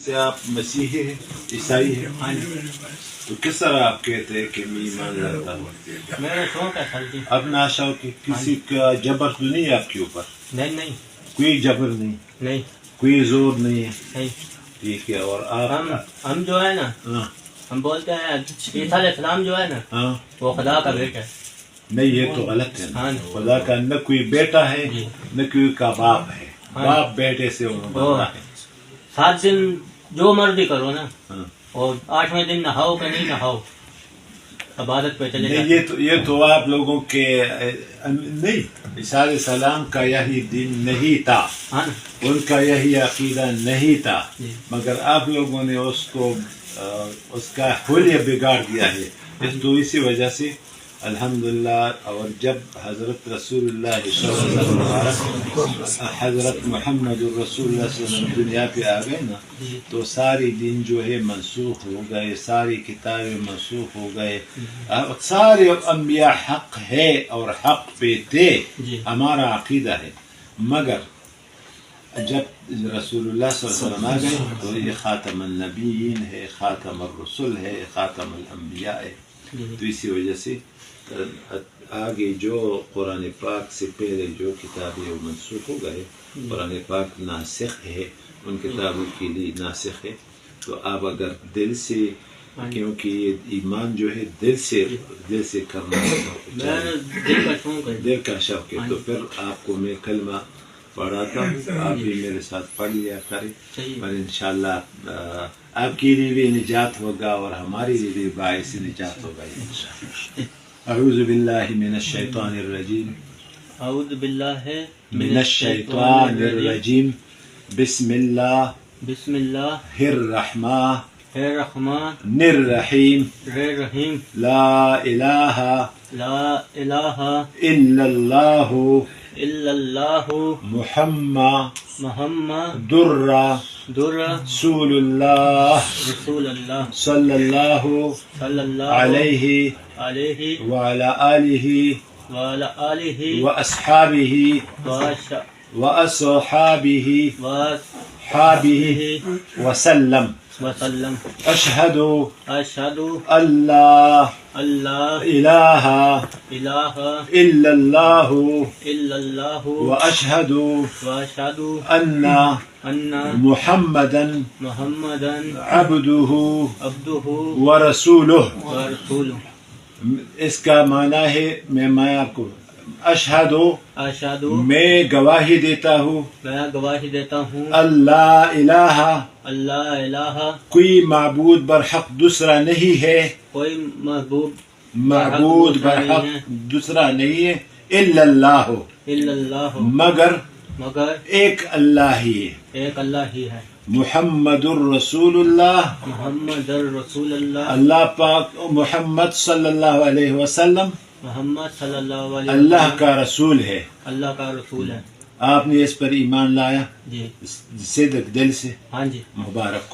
سے آپ مسیحی ہیں عیسائی ہیں؟ تو کس طرح آپ کہتے ہیں کہ میں ایمان لاتا ہوں؟ میرا شوق ہے سر جی. اپنا شوق کسی کا جبر تو نہیں ہے آپ کے اوپر؟ نہیں کوئی جبر نہیں، کوئی زور نہیں ہے. ٹھیک ہے. اور آپ ہم جو ہے نا ہم بولتے ہیں عیسیٰ علیہ السلام جو ہے نا وہ خدا کا بیٹا ہے. نہیں، یہ تو غلط ہے. خدا کا نہ کوئی بیٹا ہے نہ کوئی کا باپ ہے. باپ بیٹے سے بڑا ہے. 7 دن جو مرضی کرو نا اور 8ویں دن نہاؤ کہ نہیں نہاؤ عبادت پہ چلے جاتے. یہ تو آپ لوگوں کے نہیں، عیسیٰ علیہ السلام کا یہی دین نہیں تھا، ان کا یہی عقیدہ نہیں تھا، مگر آپ لوگوں نے اس کا حلیہ بگاڑ دیا ہے. تو اسی وجہ سے الحمدللہ. اور جب حضرت رسول اللہ صلی اللہ علیہ وسلم حضرت محمد الرسول اللہ صلی اللہ علیہ وسلم دنیا پہ آ گئے نا تو ساری دین جو ہے منسوخ ہو گئے، ساری کتابیں منسوخ ہو گئے. سارے انبیاء حق ہے اور حق پہ تھے، ہمارا عقیدہ ہے. مگر جب رسول اللہ صلی اللہ علیہ وسلم آ گئے تو یہ خاتم النبیین ہے، خاتم الرسل ہے، خاتم الانبیاء ہے. تو اسی وجہ سے آگے جو قرآن پاک سے پہلے جو کتابیں وہ منسوخ ہو گئے. قرآن پاک ناسخ ہے، ان کتابوں کے لیے ناسخ ہے. تو آپ اگر دل سے، کیونکہ یہ ایمان جو ہے دل سے کرنا دل کا شوق ہے. تو پھر آپ کو میں کلمہ پڑھاتا ہوں، آپ بھی میرے ساتھ پڑھ لیا کریں اور انشاءاللہ آپ کے لیے بھی نجات ہوگا اور ہمارے لیے بھی باعث نجات ہوگا. اعوذ باللہ من الشیطان الرجیم. اعوذ باللہ من الشیطان الرجیم. بسم اللہ الرحمن الرحیم. لا الہ الا اللہ محمد رسول اللہ صلی اللہ علیہ وعلی آلہ وأصحابہ وسلم. اشہد اللہ الہ الا اللہ واشہد ان محمدا عبدہ ورسولہ. اس کا معنی ہے، میں آپ کو اشہد میں گواہی دیتا ہوں اللہ الہ کوئی معبود برحق دوسرا نہیں ہے، معبود برحق دوسرا نہیں ہے، الا اللہ مگر ایک اللہ ہی ہے. محمد الرسول اللہ اللہ پاک محمد صلی اللہ علیہ وسلم اللہ کا رسول ہے. آپ نے اس پر ایمان لایا صدق دل سے؟ ہاں جی. مبارک.